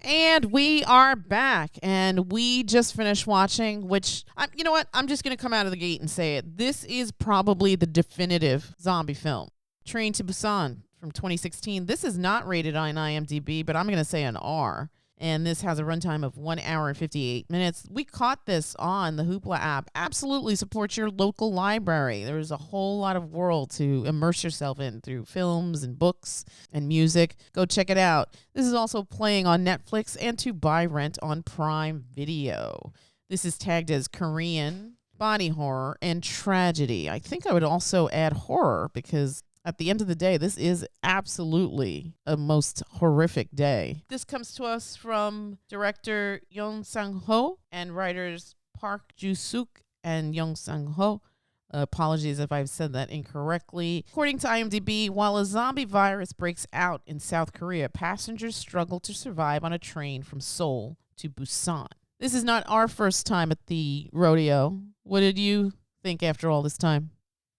And we are back, and we just finished watching, which, you know what? I'm just going to come out of the gate and say it. This is probably the definitive zombie film. Train to Busan from 2016. This is not rated on IMDb, but I'm going to say an R. And this has a runtime of 1 hour and 58 minutes. We caught this on the Hoopla app. Absolutely support your local library. There's a whole lot of world to immerse yourself in through films and books and music. Go check it out. This is also playing on Netflix and to buy rent on Prime Video. This is tagged as Korean, body horror, and tragedy. I think I would also add horror because at the end of the day, this is absolutely a most horrific day. This comes to us from director Yeon Sang-ho and writers Park Joo-suk and Yeon Sang-ho. Apologies if I've said that incorrectly. According to IMDb, while a zombie virus breaks out in South Korea, passengers struggle to survive on a train from Seoul to Busan. This is not our first time at the rodeo. What did you think after all this time?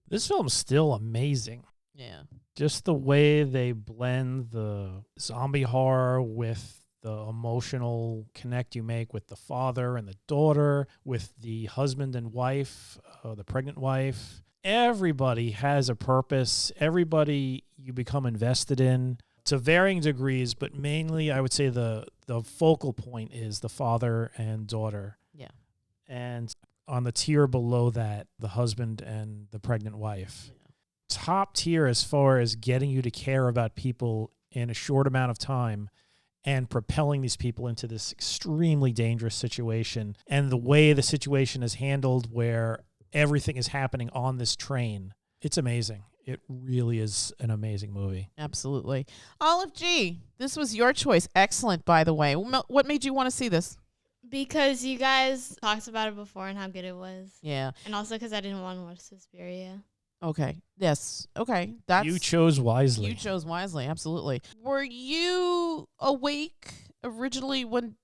This film's still amazing. Yeah. Just the way they blend the zombie horror with the emotional connect you make with the father and the daughter, with the husband and wife, the pregnant wife. Everybody has a purpose. Everybody you become invested in to varying degrees, but mainly I would say the focal point is the father and daughter. Yeah. And on the tier below that, the husband and the pregnant wife. Yeah. Top tier as far as getting you to care about people in a short amount of time and propelling these people into this extremely dangerous situation. And the way the situation is handled where everything is happening on this train, it's amazing. It really is an amazing movie. Absolutely. Olive G, this was your choice. Excellent, by the way. What made you want to see this? Because you guys talked about it before and how good it was. Yeah. And also because I didn't want to watch Suspiria. Okay. Yes. Okay. You chose wisely. You chose wisely. Absolutely. Were you awake originally when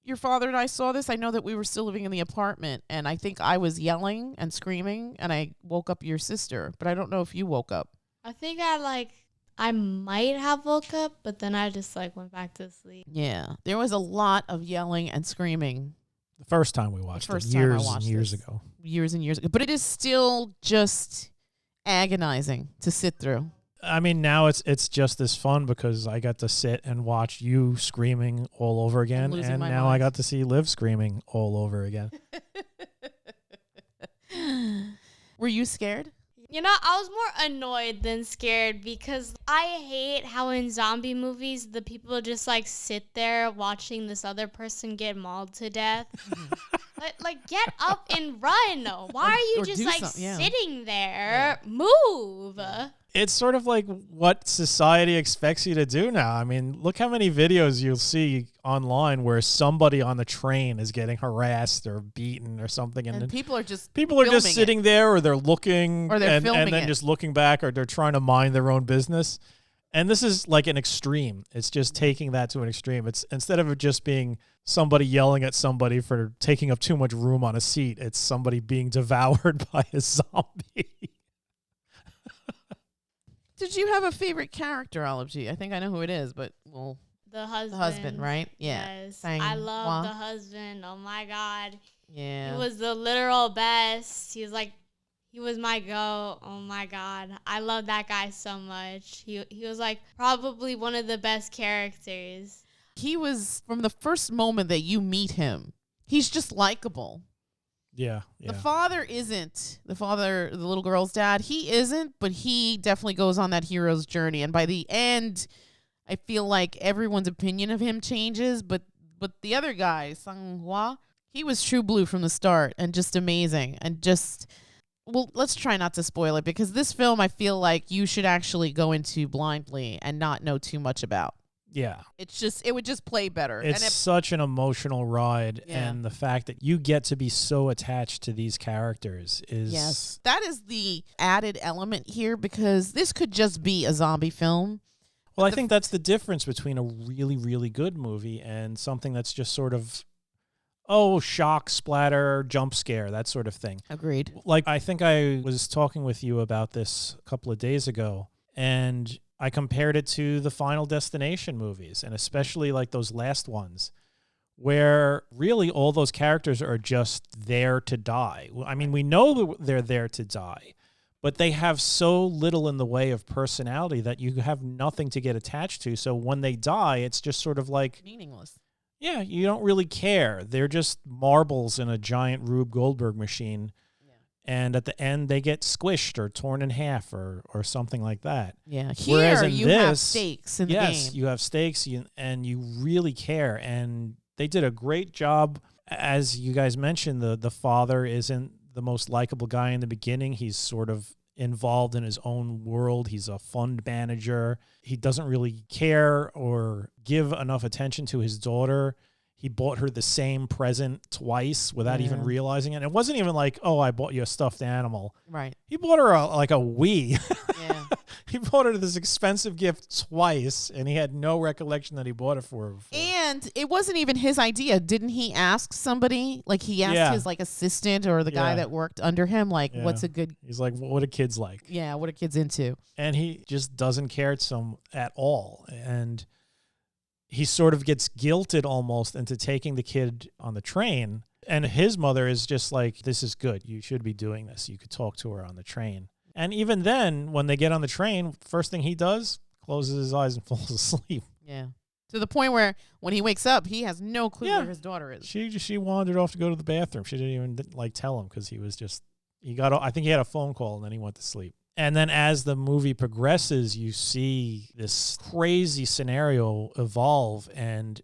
your father and I saw this? I know that we were still living in the apartment, and I think I was yelling and screaming, and I woke up your sister, but I don't know if you woke up. I think I might have woke up, but then I just went back to sleep. Yeah. There was a lot of yelling and screaming. The first time we watched it, years and years ago. Years and years ago. But it is still just agonizing to sit through. I mean, now it's just as fun because I got to sit and watch you screaming all over again, and now I got to see Liv screaming all over again. Were you scared? You know, I was more annoyed than scared because I hate how in zombie movies the people just sit there watching this other person get mauled to death. Get up and run. Why are you just sitting there? Yeah. Move. It's sort of like what society expects you to do now. I mean, look how many videos you'll see online where somebody on the train is getting harassed or beaten or something, and people are just sitting there, or they're looking, or they're and then it. Just looking back, or they're trying to mind their own business. And this is like an extreme. It's just taking that to an extreme. It's instead of it just being somebody yelling at somebody for taking up too much room on a seat, it's somebody being devoured by a zombie. Did you have a favorite character, Olive G? I think I know who it is, but the husband. The husband, right? Yeah. Yes. I love the husband. Oh my God. Yeah. He was the literal best. He was my go. Oh my God. I love that guy so much. He was probably one of the best characters. He was, from the first moment that you meet him, he's just likable. Yeah. The father isn't. The little girl's dad, he isn't, but he definitely goes on that hero's journey. And by the end, I feel like everyone's opinion of him changes. But the other guy, Sang-ho, he was true blue from the start and just amazing. And just, let's try not to spoil it, because this film I feel like you should actually go into blindly and not know too much about. Yeah. It would just play better. It's such an emotional ride, and the fact that you get to be so attached to these characters is... Yes, that is the added element here, because this could just be a zombie film. Well, I think that's the difference between a really, really good movie and something that's just sort of, shock, splatter, jump scare, that sort of thing. Agreed. I think I was talking with you about this a couple of days ago, and I compared it to the Final Destination movies, and especially like those last ones, where really all those characters are just there to die. I mean, we know they're there to die, but they have so little in the way of personality that you have nothing to get attached to. So when they die, it's just sort of like Meaningless. yeah, you don't really care. They're just marbles in a giant Rube Goldberg machine. Yeah. And at the end, they get squished or torn in half or something like that. Yeah. Whereas Here, in you have stakes in the game. Yes, you have stakes and you really care. And they did a great job. As you guys mentioned, the father isn't the most likable guy in the beginning. He's sort of involved in his own world. He's a fund manager. He doesn't really care or give enough attention to his daughter. He bought her the same present twice without even realizing it. It wasn't even like, oh, I bought you a stuffed animal. Right. He bought her like a Wii. Yeah. He bought her this expensive gift twice, and he had no recollection that he bought it for her before. And it wasn't even his idea. Didn't he ask somebody? Like he asked his like assistant or the guy that worked under him, like, what's a good... He's like, what are kids like? Yeah, what are kids into? And he just doesn't care at all. And he sort of gets guilted almost into taking the kid on the train. And his mother is just like, this is good. You should be doing this. You could talk to her on the train. And even then, when they get on the train, first thing he does, closes his eyes and falls asleep. Yeah. To the point where when he wakes up, he has no clue where his daughter is. She wandered off to go to the bathroom. She didn't even like tell him because he was just, I think he had a phone call and then he went to sleep. And then as the movie progresses, you see this crazy scenario evolve and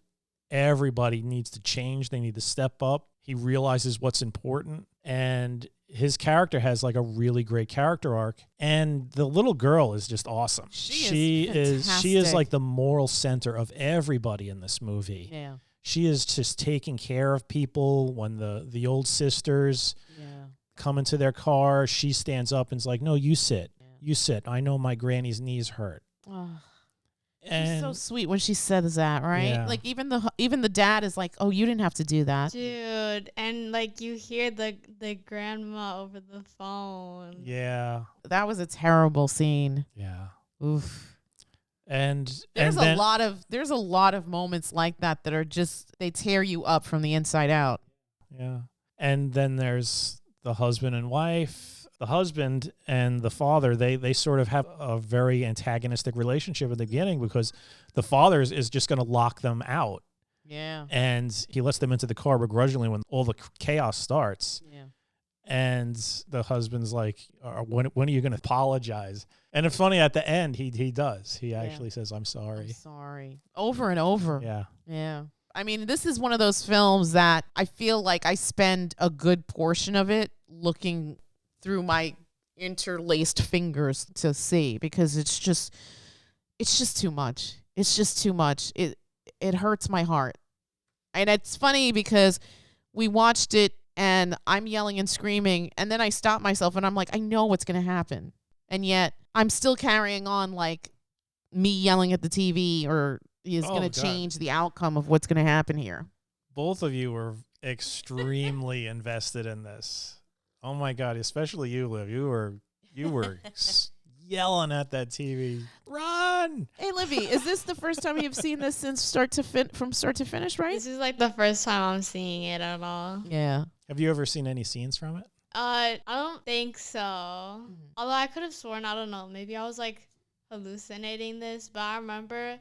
everybody needs to change. They need to step up. He realizes what's important. And his character has like a really great character arc. And the little girl is just awesome. She is like the moral center of everybody in this movie. Yeah. She is just taking care of people. When the old sisters come into their car, she stands up and is like, no, you sit. Yeah. You sit. I know my granny's knees hurt. Oh. And she's so sweet when she says that, right? Yeah. Like even the dad is like, "Oh, you didn't have to do that, dude." And like you hear the grandma over the phone. Yeah, that was a terrible scene. Yeah. Oof. And there's a lot of moments like that are just, they tear you up from the inside out. Yeah. And then there's the husband and wife. The husband and the father, they sort of have a very antagonistic relationship at the beginning because the father is just going to lock them out. Yeah. And he lets them into the car begrudgingly when all the chaos starts. Yeah. And the husband's like, when are you going to apologize? And it's funny, at the end, he does. He actually says, I'm sorry. I'm sorry. Over and over. Yeah. Yeah. I mean, this is one of those films that I feel like I spend a good portion of it looking through my interlaced fingers to see, because it's just too much. It's just too much. It hurts my heart. And it's funny because we watched it and I'm yelling and screaming, and then I stop myself and I'm like, I know what's going to happen. And yet I'm still carrying on like me yelling at the TV or is going to change the outcome of what's going to happen here. Both of you were extremely invested in this. Oh my God! Especially you, Liv. You were yelling at that TV. Run! Hey, Livy, is this the first time you've seen this since from start to finish? Right? This is like the first time I'm seeing it at all. Yeah. Have you ever seen any scenes from it? I don't think so. Mm-hmm. Although I could have sworn, I don't know, maybe I was like hallucinating this, but I remember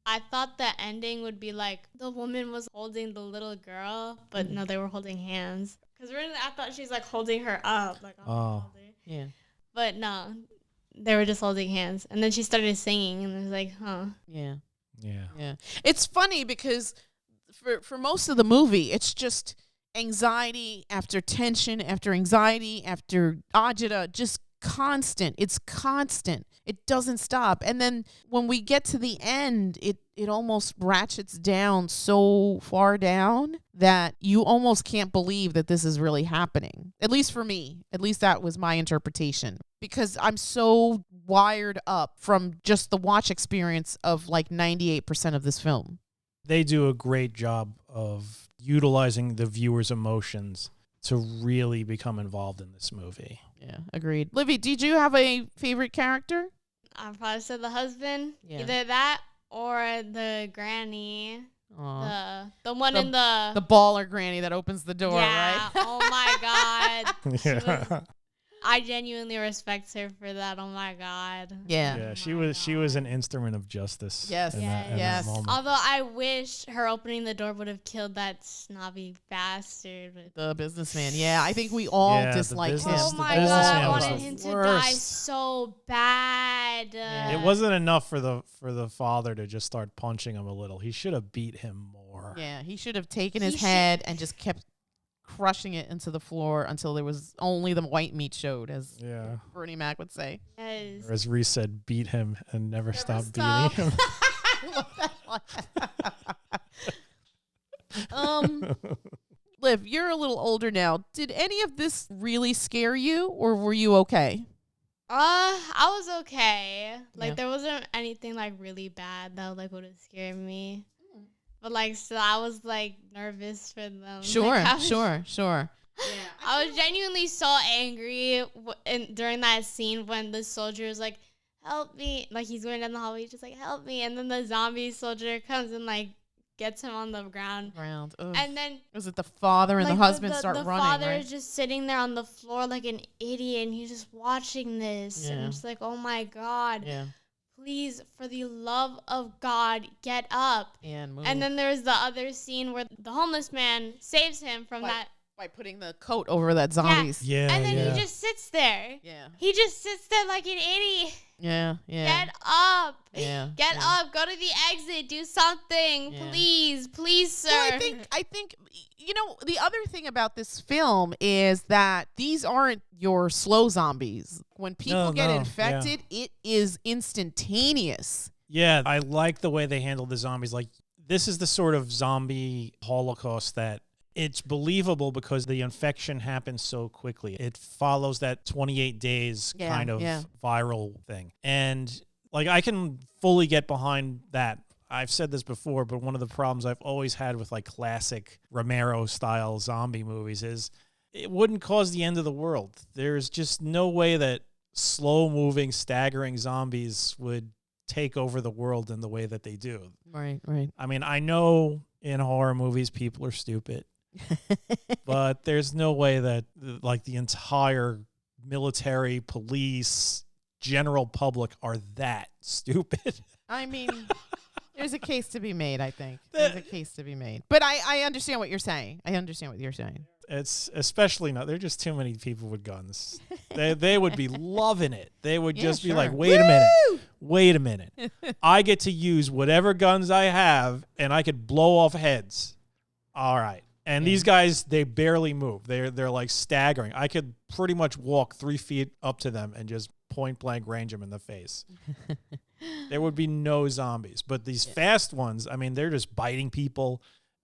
I thought the ending would be like the woman was holding the little girl, but no, they were holding hands. Because I thought she's like holding her up, like on the shoulder. Yeah. But no, they were just holding hands, and then she started singing, and it was like, huh. Yeah. Yeah. Yeah. It's funny because for most of the movie, it's just anxiety after tension after anxiety after agita, just constant. It's constant. It doesn't stop. And then when we get to the end, it almost ratchets down so far down that you almost can't believe that this is really happening. At least for me. At least that was my interpretation. Because I'm so wired up from just the watch experience of like 98% of this film. They do a great job of utilizing the viewer's emotions to really become involved in this movie. Yeah, agreed. Livy, did you have a favorite character? I probably said the husband. Yeah. Either that or the granny. Aw. The one in the The baller granny that opens the door, yeah. right? Oh my god. Yeah. I genuinely respect her for that. Oh my god. Yeah. Yeah, Oh she my was an God. instrument of justice. Yes. in that Yes. moment. Although I wish her opening the door would have killed that snobby bastard. The businessman. Yeah, I think we all Yeah, the disliked him. business- Oh the my god, businessman I was wanted the him to die worst. so bad. Yeah. It wasn't enough for the father to just start punching him a little. He should have beat him more. Yeah, he should have taken He his should- head and just kept crushing it into the floor until there was only the white meat showed, as Yeah. Bernie Mac would say. Yes. Or as Reese said, beat him and never stop stop. beating him. I love that one. Liv, you're a little older now. Did any of this really scare you, or were you okay? I was okay. Like Yeah. there wasn't anything like really bad that would have scared me. But like still I was like nervous for them. Sure, Like, I was- sure. I was genuinely so angry during that scene when the soldier was like, "Help me!" Like he's going down the hallway, he's just like, "Help me!" And then the zombie soldier comes and like gets him on the ground. Ground. Ugh. And then Was it the father and like, the husband the start the running? father Right? is just sitting there on the floor like an idiot, and he's just watching this, and Yeah. I'm just like, "Oh my god, Yeah. please, for the love of God, get up!" And move. And then there's the other scene where the homeless man saves him from By- that, by putting the coat over that zombies. Yeah, and then yeah. he just sits there. Yeah. He just sits there like an idiot. Yeah. Get up. Yeah, Get yeah. up. Go to the exit. Do something. Yeah. Please, sir. Well, I think the other thing about this film is that these aren't your slow zombies. When people No, get no, infected, it is instantaneous. Yeah, I like the way they handle the zombies. Like, this is the sort of zombie holocaust that it's believable because the infection happens so quickly. It follows that 28 days Yeah, kind of yeah. viral thing. And like, I can fully get behind that. I've said this before, but one of the problems I've always had with like classic Romero style zombie movies is it wouldn't cause the end of the world. There's just no way that slow moving, staggering zombies would take over the world in the way that they do. Right. I mean, I know in horror movies people are stupid, but there's no way that like the entire military, police, general public are that stupid. I mean, there's a case to be made, I think. There's a case to be made. But I understand what you're saying. It's especially not. There are just too many people with guns. They would be loving it. They would Yeah, just be sure. like, wait a minute. I get to use whatever guns I have, and I could blow off heads. All right. And these guys, they barely move. They're like staggering. I could pretty much walk 3 feet up to them and just point blank range them in the face. There would be no zombies. But these fast ones, I mean, they're just biting people.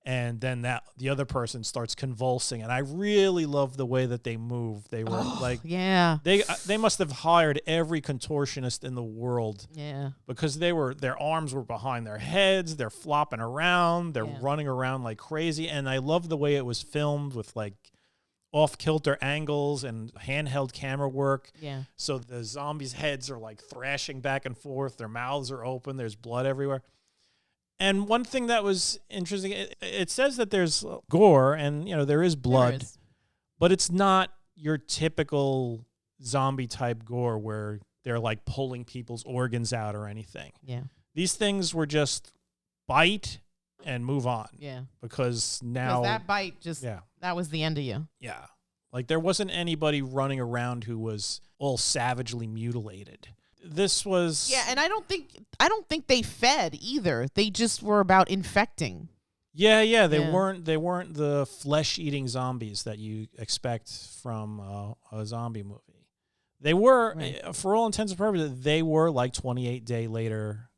And then the other person starts convulsing, and I really love the way that they move. They were Yeah. they must have hired every contortionist in the world Yeah. because their arms were behind their heads. They're flopping around. They're running around like crazy, and I love the way it was filmed with like off kilter angles and handheld camera work. Yeah. So the zombies' heads are like thrashing back and forth. Their mouths are open. There's blood everywhere. And one thing that was interesting, it says that there's gore and, there is blood, There is. but it's not your typical zombie type gore where they're like pulling people's organs out or anything. Yeah. These things were just bite and move on. Yeah. Because now, Because that bite that was the end of you. yeah, like there wasn't anybody running around who was all savagely mutilated. This was Yeah, and I don't think they fed either. They just were about infecting. Yeah, they Yeah. weren't the flesh-eating zombies that you expect from a zombie movie. They were, Right. for all intents and purposes, they were like 28 Day Later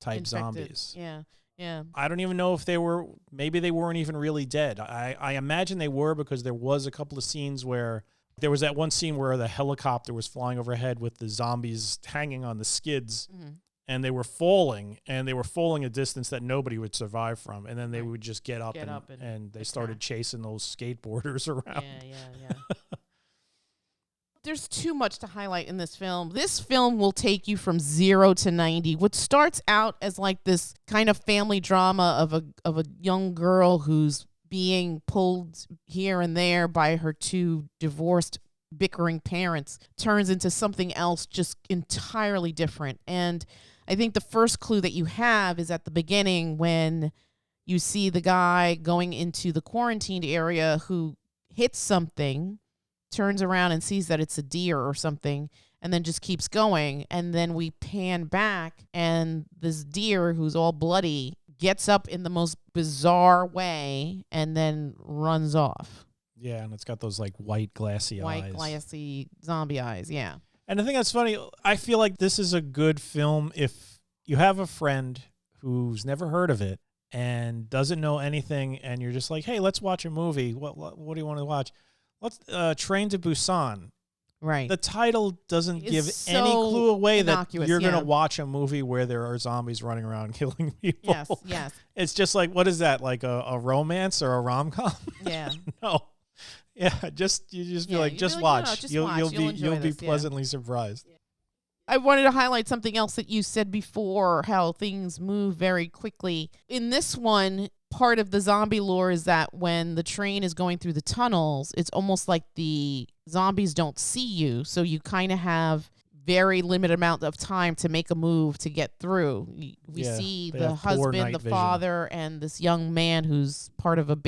type Infected. zombies. Yeah. Yeah. I don't even know if maybe they weren't even really dead. I imagine they were because there was a couple of scenes where there was that one scene where the helicopter was flying overhead with the zombies hanging on the skids. Mm-hmm. And they were falling a distance that nobody would survive from. And then they would just get up and they started chasing those skateboarders around. Yeah. there's too much to highlight in this film. This film will take you from 0 to 90. What starts out as like this kind of family drama of a young girl who's being pulled here and there by her two divorced, bickering parents turns into something else just entirely different. And I think the first clue that you have is at the beginning when you see the guy going into the quarantined area who hits something, turns around and sees that it's a deer or something, and then just keeps going. And then we pan back, and this deer who's all bloody gets up in the most bizarre way and then runs off. Yeah, and it's got those like white glassy eyes. White glassy zombie eyes, yeah. And the thing that's funny, I feel like this is a good film if you have a friend who's never heard of it and doesn't know anything, and you're just like, hey, let's watch a movie. What do you want to watch? Let's Train to Busan. Right. The title doesn't It's give so any clue away that innocuous, you're going yeah. to watch a movie where there are zombies running around killing people. Yes, yes. It's just like, what is that, like a romance or a rom-com? Yeah. No. Yeah, you just be Yeah, like, you'd just be like, no, watch. just You'll watch. You'll enjoy be this, yeah. pleasantly surprised. I wanted to highlight something else that you said before, how things move very quickly. In this one, part of the zombie lore is that when the train is going through the tunnels, it's almost like the zombies don't see you. So you kind of have very limited amount of time to make a move to get through. We Yeah, see they the have poor husband, night the vision. father, and this young man who's part of a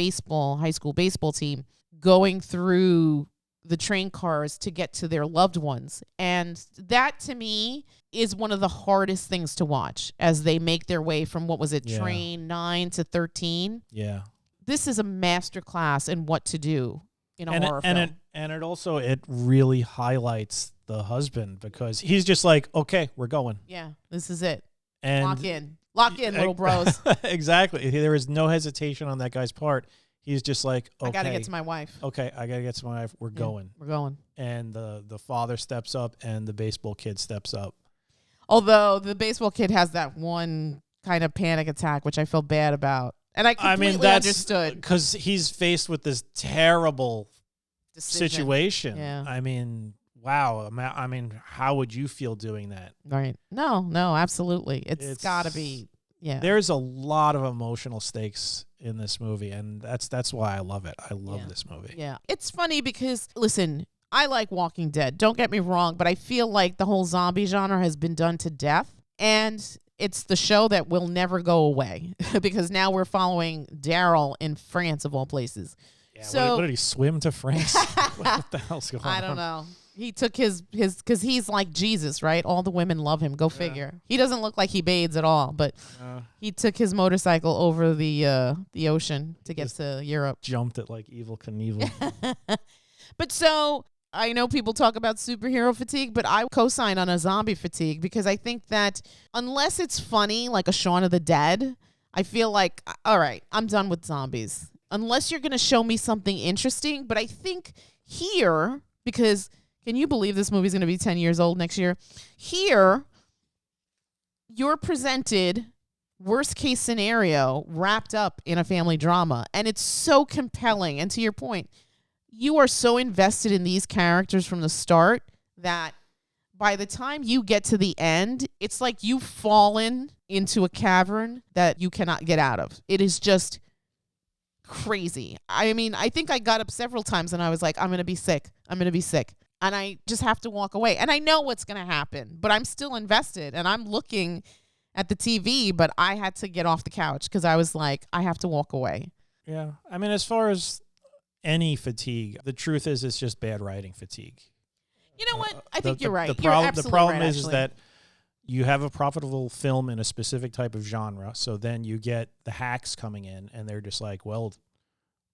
high school baseball team going through the train cars to get to their loved ones. And that to me is one of the hardest things to watch as they make their way from, what was it, Yeah. train 9 to 13. Yeah. This is a masterclass in what to do in a horror film. And it also, it really highlights the husband because he's just like, okay, we're going. Yeah, this is it. And Lock in, little bros. Exactly. There is no hesitation on that guy's part. He's just like, okay. I got to get to my wife. Okay, I got to get to my wife. We're going. We're going. And the father steps up and the baseball kid steps up. Although the baseball kid has that one kind of panic attack, which I feel bad about. And I completely understood. Because he's faced with this terrible Decision. situation. Yeah. I mean, wow. I mean, how would you feel doing that? Right. No, absolutely. It's got to be. Yeah. There's a lot of emotional stakes in this movie, and that's why I love it. I love this movie. Yeah. It's funny because, listen, I like Walking Dead. Don't get me wrong, but I feel like the whole zombie genre has been done to death, and it's the show that will never go away because now we're following Daryl in France, of all places. Yeah, So what did he swim to France? What the hell's going on? I don't know. He took his because he's like Jesus, right? All the women love him. Go figure. He doesn't look like he bathes at all, but he took his motorcycle over the ocean to get to Europe. Jumped it like Evil Knievel. But so I know people talk about superhero fatigue, but I co-sign on a zombie fatigue because I think that unless it's funny, like a Shaun of the Dead, I feel like, all right, I'm done with zombies. Unless you're going to show me something interesting. But I think here, because can you believe this movie's going to be 10 years old next year? Here, you're presented worst case scenario wrapped up in a family drama. And it's so compelling. And to your point, you are so invested in these characters from the start that by the time you get to the end, it's like you've fallen into a cavern that you cannot get out of. It is just crazy. I mean, I think I got up several times and I was like, I'm going to be sick. I'm going to be sick. And I just have to walk away. And I know what's going to happen, but I'm still invested. And I'm looking at the TV, but I had to get off the couch because I was like, I have to walk away. Yeah. I mean, as far as any fatigue, the truth is it's just bad writing fatigue. You know what? I think you're right. The You're problem, absolutely the problem right, is actually. that you have a profitable film in a specific type of genre, so then you get the hacks coming in, and they're just like, well,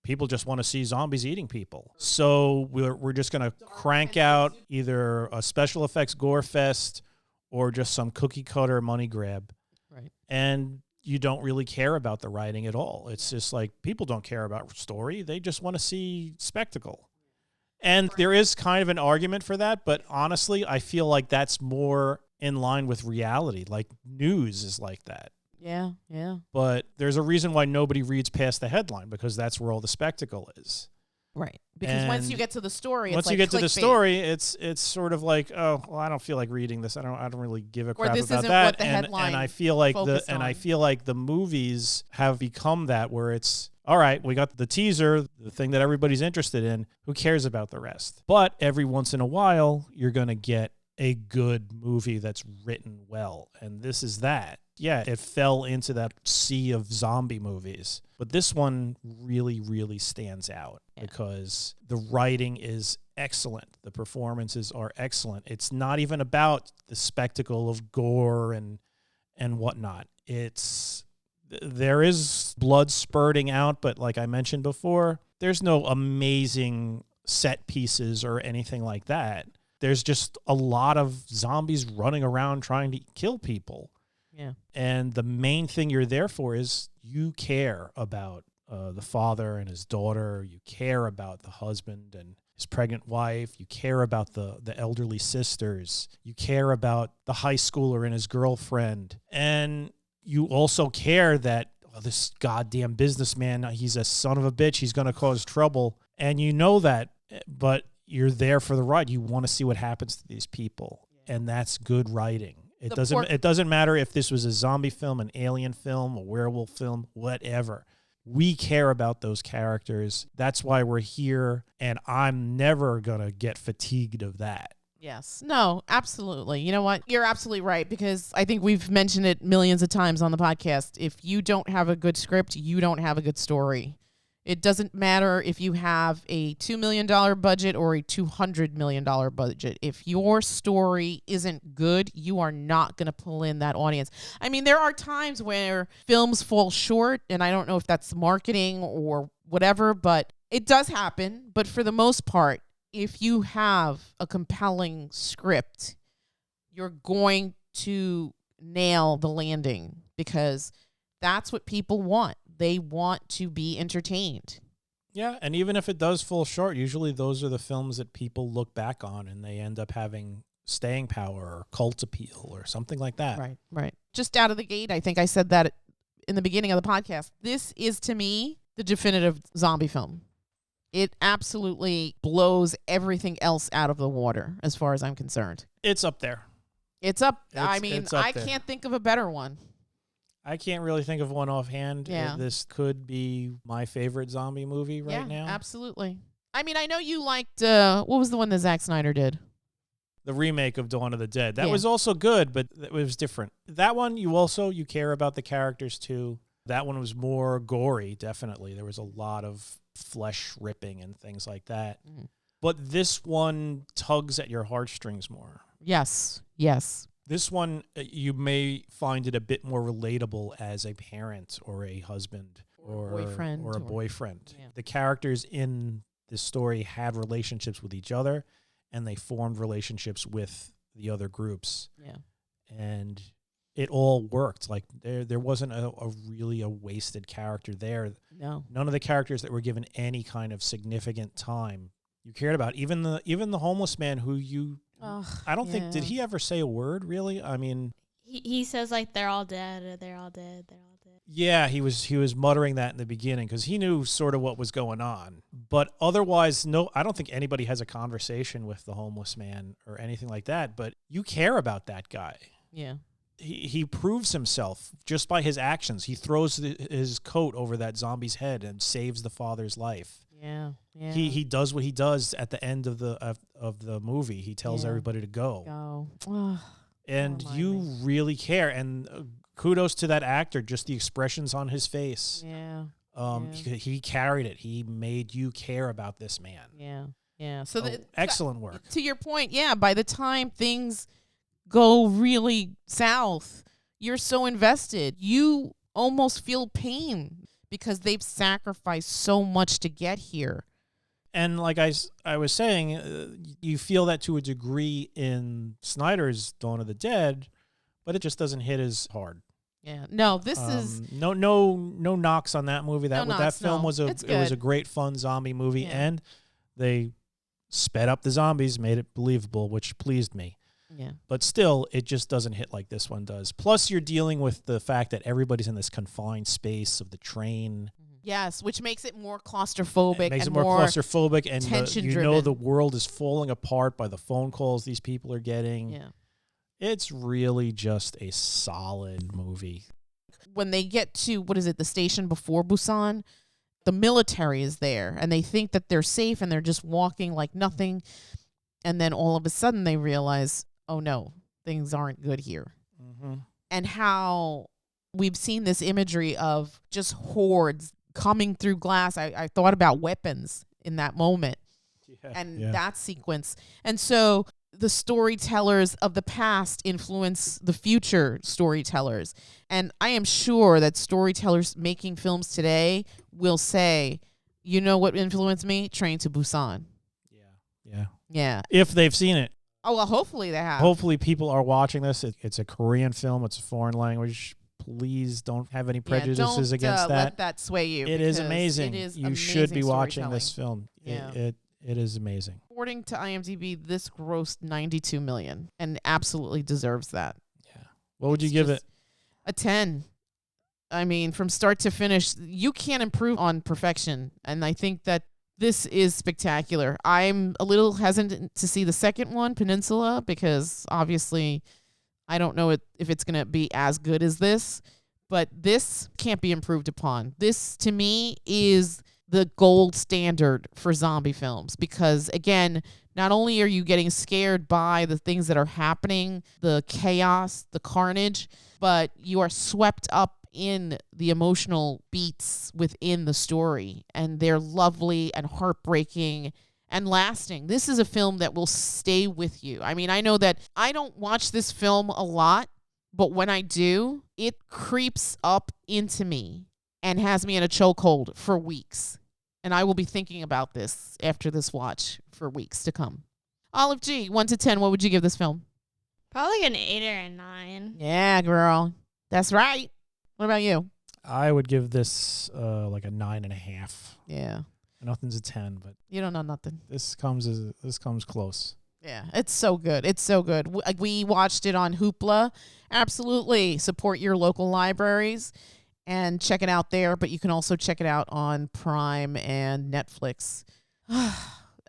people just want to see zombies eating people. So we're just going to crank out either a special effects gore fest or just some cookie cutter money grab. Right. And you don't really care about the writing at all. It's just like people don't care about story. They just want to see spectacle. And there is kind of an argument for that, but honestly, I feel like that's more in line with reality. Like news is like that. Yeah, yeah. But there's a reason why nobody reads past the headline, because that's where all the spectacle is. Right. Because once you And get to the story, once it's you like get to the clickbait. story, it's sort of like, oh, well, I don't feel like reading this. I don't really give a Or crap this about isn't that. what the headline and I feel like focused on. I feel like the movies have become that, where it's, all right, we got the teaser, the thing that everybody's interested in. Who cares about the rest? But every once in a while, you're going to get a good movie that's written well. And this is that. Yeah, it fell into that sea of zombie movies. But this one really, really stands out because the writing is excellent. The performances are excellent. It's not even about the spectacle of gore and whatnot. There is blood spurting out, but like I mentioned before, there's no amazing set pieces or anything like that. There's just a lot of zombies running around trying to kill people. Yeah. And the main thing you're there for is you care about the father and his daughter. You care about the husband and his pregnant wife. You care about the elderly sisters. You care about the high schooler and his girlfriend. And you also care that this goddamn businessman, he's a son of a bitch. He's going to cause trouble. And you know that, but you're there for the ride. You want to see what happens to these people. And that's good writing. It doesn't matter if this was a zombie film, an alien film, a werewolf film, whatever. We care about those characters. That's why we're here, and I'm never going to get fatigued of that. Yes. No, absolutely. You know what? You're absolutely right, because I think we've mentioned it millions of times on the podcast. If you don't have a good script, you don't have a good story. It doesn't matter if you have a $2 million budget or a $200 million budget. If your story isn't good, you are not going to pull in that audience. I mean, there are times where films fall short, and I don't know if that's marketing or whatever, but it does happen. But for the most part, if you have a compelling script, you're going to nail the landing, because that's what people want. They want to be entertained. Yeah, and even if it does fall short, usually those are the films that people look back on and they end up having staying power or cult appeal or something like that. Right, right. Just out of the gate, I think I said that in the beginning of the podcast. This is, to me, the definitive zombie film. It absolutely blows everything else out of the water, as far as I'm concerned. It's up there. It's up. It's up I there. can't think of a better one. I can't really think of one offhand. Yeah. This could be my favorite zombie movie right now. Absolutely. I mean, I know you liked, what was the one that Zack Snyder did? The remake of Dawn of the Dead. That Yeah. was also good, but it was different. That one, you care about the characters too. That one was more gory, definitely. There was a lot of flesh ripping and things like that. Mm. But this one tugs at your heartstrings more. Yes. Yes. This one, you may find it a bit more relatable as a parent or a husband or boyfriend or a boyfriend. Yeah. The characters in this story had relationships with each other, and they formed relationships with the other groups. Yeah. And it all worked. Like there wasn't a really wasted character there. No. None of the characters that were given any kind of significant time you cared about. Even the homeless man who you I don't think, did he ever say a word, really? I mean, He says, like, they're all dead, they're all dead, they're all dead. yeah, he was muttering that in the beginning because he knew sort of what was going on. But otherwise, no, I don't think anybody has a conversation with the homeless man or anything like that. But you care about that guy. Yeah. He proves himself just by his actions. He throws his coat over that zombie's head and saves the father's life. Yeah. Yeah. He does what he does at the end of the movie. He tells everybody to go. And you really care. And kudos to that actor, just the expressions on his face. Yeah. He carried it. He made you care about this man. Yeah. Yeah. So excellent work. To your point, yeah, by the time things go really south, you're so invested. You almost feel pain because they've sacrificed so much to get here. And like I was saying, you feel that to a degree in Snyder's Dawn of the Dead, but it just doesn't hit as hard. Yeah. No, this is no knocks on that movie. That film was a great fun zombie movie, and they sped up the zombies, made it believable, which pleased me. Yeah. But still, it just doesn't hit like this one does. Plus, you're dealing with the fact that everybody's in this confined space of the train. Mm-hmm. Yes, which makes it more claustrophobic. It makes and it more claustrophobic, and tension-driven. the world is falling apart by the phone calls these people are getting. Yeah. It's really just a solid movie. When they get to, the station before Busan, the military is there, and they think that they're safe, and they're just walking like nothing. And then all of a sudden they realize, oh no, things aren't good here. Mm-hmm. And how we've seen this imagery of just hordes coming through glass. I thought about weapons in that moment and that sequence. And so the storytellers of the past influence the future storytellers. And I am sure that storytellers making films today will say, you know what influenced me? Train to Busan. Yeah. If they've seen it. Oh, well, hopefully they have. Hopefully people are watching this. It's a Korean film. It's a foreign language. Please don't have any prejudices against that. Let that sway you. It is amazing. You should be watching this film. Yeah. It is amazing. According to IMDb, this grossed $92 million and absolutely deserves that. Yeah. What would you give it? A 10. I mean, from start to finish, you can't improve on perfection. And I think that this is spectacular. I'm a little hesitant to see the second one, Peninsula, because obviously I don't know if it's going to be as good as this, but this can't be improved upon. This, to me, is the gold standard for zombie films because, again, not only are you getting scared by the things that are happening, the chaos, the carnage, but you are swept up in the emotional beats within the story, and they're lovely and heartbreaking and lasting. This is a film that will stay with you. I mean, I know that I don't watch this film a lot, but when I do, it creeps up into me and has me in a chokehold for weeks. And I will be thinking about this after this watch for weeks to come. Olive G, 1 to 10, what would you give this film? Probably an 8 or a 9. Yeah, girl. That's right. What about you? I would give this like a 9.5. Yeah. Nothing's a 10, but you don't know nothing. This comes close. Yeah, it's so good. It's so good. We watched it on Hoopla. Absolutely. Support your local libraries and check it out there, but you can also check it out on Prime and Netflix.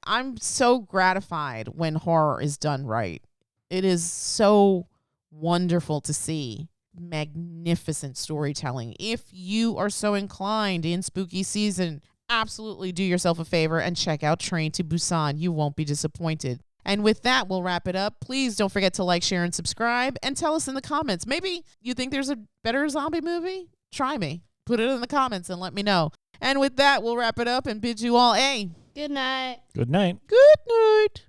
I'm so gratified when horror is done right. It is so wonderful to see. Magnificent storytelling. If you are so inclined in spooky season, absolutely do yourself a favor and check out Train to Busan. You won't be disappointed. And with that, we'll wrap it up. Please don't forget to like, share, and subscribe, and tell us in the comments. Maybe you think there's a better zombie movie? Try me. Put it in the comments and let me know. And with that, we'll wrap it up and bid you all a Good night. Good night. good night.